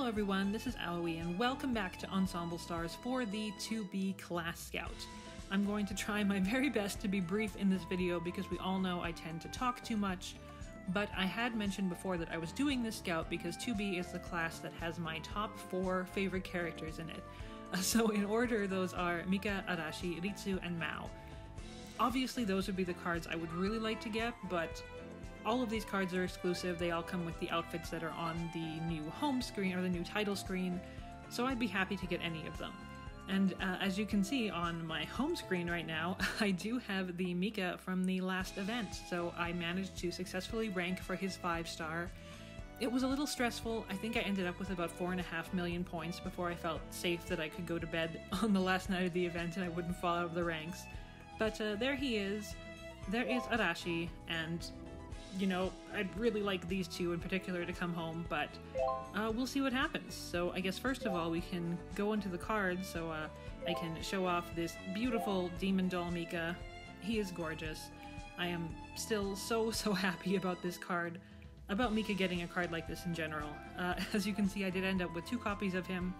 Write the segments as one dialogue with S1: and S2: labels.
S1: Hello everyone, this is Aoi and welcome back to Ensemble Stars for the 2B Class Scout. I'm going to try my very best to be brief in this video because we all know I tend to talk too much, but I had mentioned before that I was doing this scout because 2B is the class that has my top 4 favorite characters in it. So in order, those are Mika, Arashi, Ritsu, and Mao. Obviously those would be the cards I would really like to get, but all of these cards are exclusive. They all come with the outfits that are on the new home screen or the new title screen, so I'd be happy to get any of them. And as you can see on my home screen right now, I do have the Mika from the last event, so I managed to successfully rank for his 5-star. It was a little stressful. I think I ended up with about 4.5 million points before I felt safe that I could go to bed on the last night of the event and I wouldn't fall out of the ranks. But there he is. There is Arashi, and you know, I'd really like these two in particular to come home, but we'll see what happens. So I guess first of all we can go into the cards, so I can show off this beautiful Demon Doll Mika. He is gorgeous. I am still so happy about this card, about Mika getting a card like this in general. As you can see, I did end up with 2 copies of him.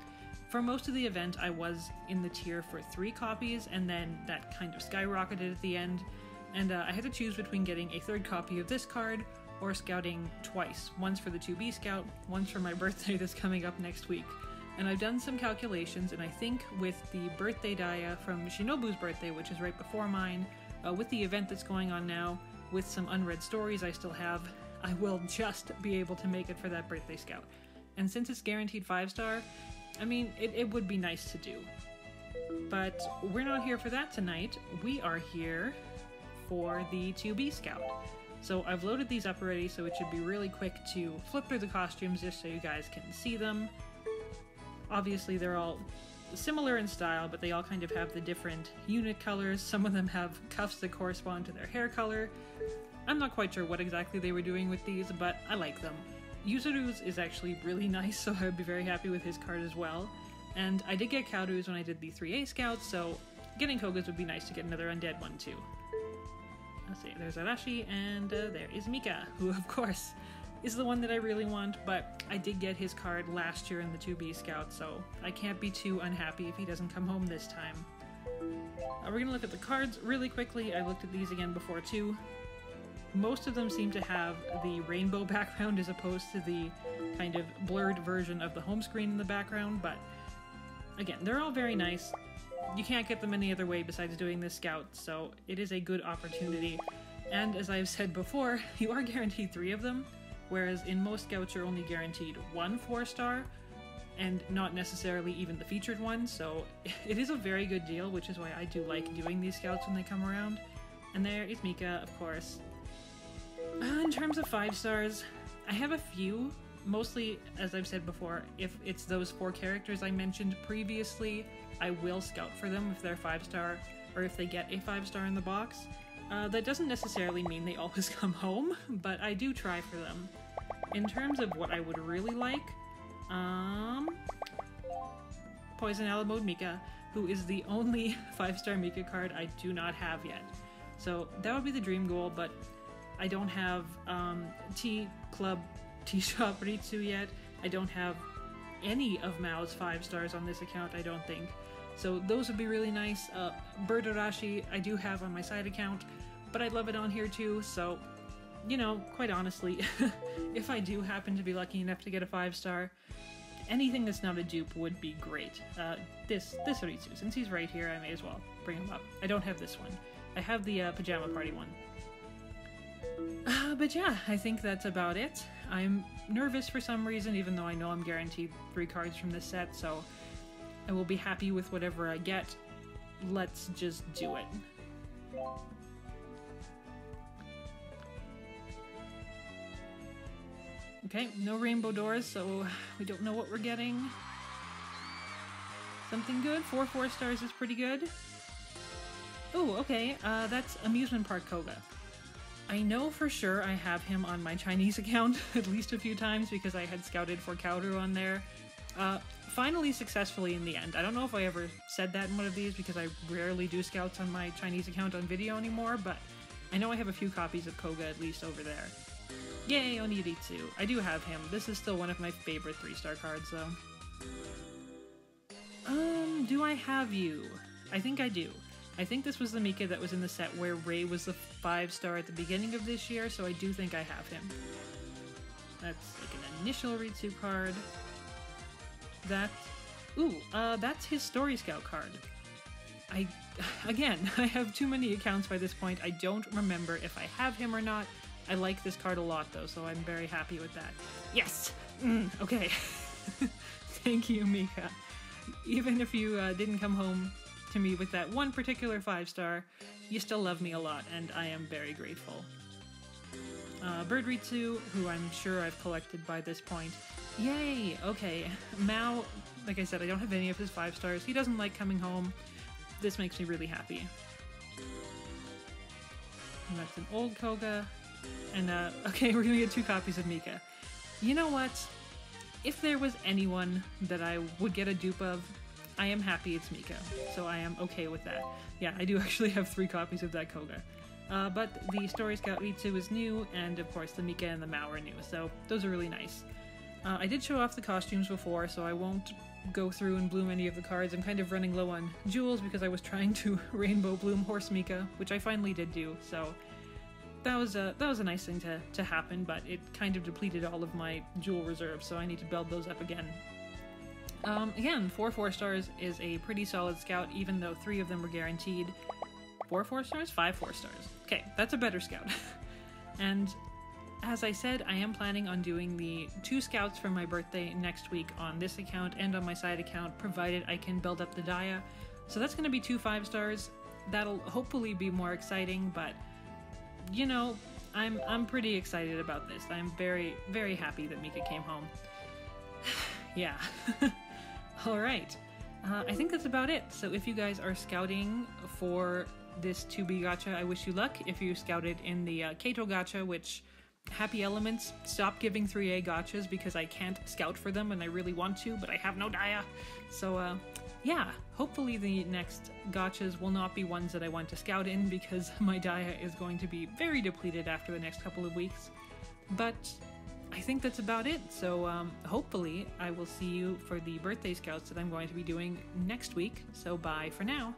S1: For most of the event I was in the tier for 3 copies, and then that kind of skyrocketed at the end. And I had to choose between getting a 3rd copy of this card or scouting twice. Once for the 2B scout, once for my birthday that's coming up next week. And I've done some calculations, and I think with the birthday dia from Shinobu's birthday, which is right before mine, with the event that's going on now, with some unread stories I still have, I will just be able to make it for that birthday scout. And since it's guaranteed 5-star, I mean, it would be nice to do. But we're not here for that tonight. We are here for the 2B scout. So I've loaded these up already, so it should be really quick to flip through the costumes just so you guys can see them. Obviously they're all similar in style, but they all kind of have the different unit colors. Some of them have cuffs that correspond to their hair color. I'm not quite sure what exactly they were doing with these, but I like them. Yuzuru's is actually really nice, so I would be very happy with his card as well. And I did get Kauru's when I did the 3A scouts, so getting Koga's would be nice to get another undead one too. Let's see, there's Arashi, and there is Mika, who of course is the one that I really want, but I did get his card last year in the 2B scout, so I can't be too unhappy if he doesn't come home this time. We're gonna look at the cards really quickly. I looked at these again before too. Most of them seem to have the rainbow background as opposed to the kind of blurred version of the home screen in the background, but again, they're all very nice. You can't get them any other way besides doing this scout, so it is a good opportunity. And as I've said before, you are guaranteed 3 of them, whereas in most scouts you're only guaranteed 1 4-star, and not necessarily even the featured one, so it is a very good deal, which is why I do like doing these scouts when they come around. And there is Mika, of course. In terms of 5-stars, I have a few. Mostly, as I've said before, if it's those 4 characters I mentioned previously, I will scout for them if they're 5-star, or if they get a 5-star in the box. That doesn't necessarily mean they always come home, but I do try for them. In terms of what I would really like, Poison Alamode Mika, who is the only 5-star Mika card I do not have yet. So that would be the dream goal, but I don't have T-Club T-Shop Ritsu yet. I don't have any of Mao's 5-stars on this account, I don't think. So those would be really nice. Bird Arashi I do have on my side account, but I'd love it on here too, so, you know, quite honestly, if I do happen to be lucky enough to get a 5-star, anything that's not a dupe would be great. This Ritsu, since he's right here, I may as well bring him up. I don't have this one. I have the Pajama Party one. But yeah, I think that's about it. I'm nervous for some reason, even though I know I'm guaranteed 3 cards from this set, so I will be happy with whatever I get. Let's just do it. Okay, no rainbow doors, so we don't know what we're getting. Something good? 4 4-stars is pretty good. Oh, okay, that's Amusement Park Koga. I know for sure I have him on my Chinese account at least a few times because I had scouted for Kaoru on there. Finally successfully in the end. I don't know if I ever said that in one of these because I rarely do scouts on my Chinese account on video anymore, but I know I have a few copies of Koga at least over there. Yay, Oniritsu. I do have him. This is still one of my favorite 3-star cards, though. Do I have you? I think I do. I think this was the Mika that was in the set where Ray was the 5-star at the beginning of this year, so I do think I have him. That's like an initial Ritsu card. That's his Story Scout card. Again, I have too many accounts by this point. I don't remember if I have him or not. I like this card a lot, though, so I'm very happy with that. Yes! Okay. Thank you, Mika. Even if you didn't come home to me with that one particular 5-star, you still love me a lot, and I am very grateful. Bird Ritsu, who I'm sure I've collected by this point. Yay! Okay. Mao, like I said, I don't have any of his 5-stars. He doesn't like coming home. This makes me really happy. And that's an old Koga. And, okay, we're gonna get 2 copies of Mika. You know what? If there was anyone that I would get a dupe of, I am happy it's Mika. So I am okay with that. Yeah, I do actually have 3 copies of that Koga. But the Story Scout Ritsu is new, and of course the Mika and the Mao are new, so those are really nice. I did show off the costumes before, so I won't go through and bloom any of the cards. I'm kind of running low on jewels because I was trying to rainbow bloom Horse Mika, which I finally did do, so that was a nice thing to happen, but it kind of depleted all of my jewel reserves, so I need to build those up again. Again, 4 4-stars is a pretty solid scout, even though 3 of them were guaranteed. 4 4-stars? 5 4-stars. Okay, that's a better scout. And as I said, I am planning on doing the 2 scouts for my birthday next week on this account and on my side account, provided I can build up the Daya. So that's going to be 2 5-stars. That'll hopefully be more exciting, but you know, I'm pretty excited about this. I'm very, very happy that Mika came home. Yeah. Alright. I think that's about it. So if you guys are scouting for this 2B gacha, I wish you luck. If you scouted in the Kato gacha, which Happy Elements, stop giving 3A gachas because I can't scout for them and I really want to, but I have no Daya. So yeah, hopefully the next gachas will not be ones that I want to scout in because my Daya is going to be very depleted after the next couple of weeks. But I think that's about it, so hopefully I will see you for the birthday scouts that I'm going to be doing next week, so bye for now.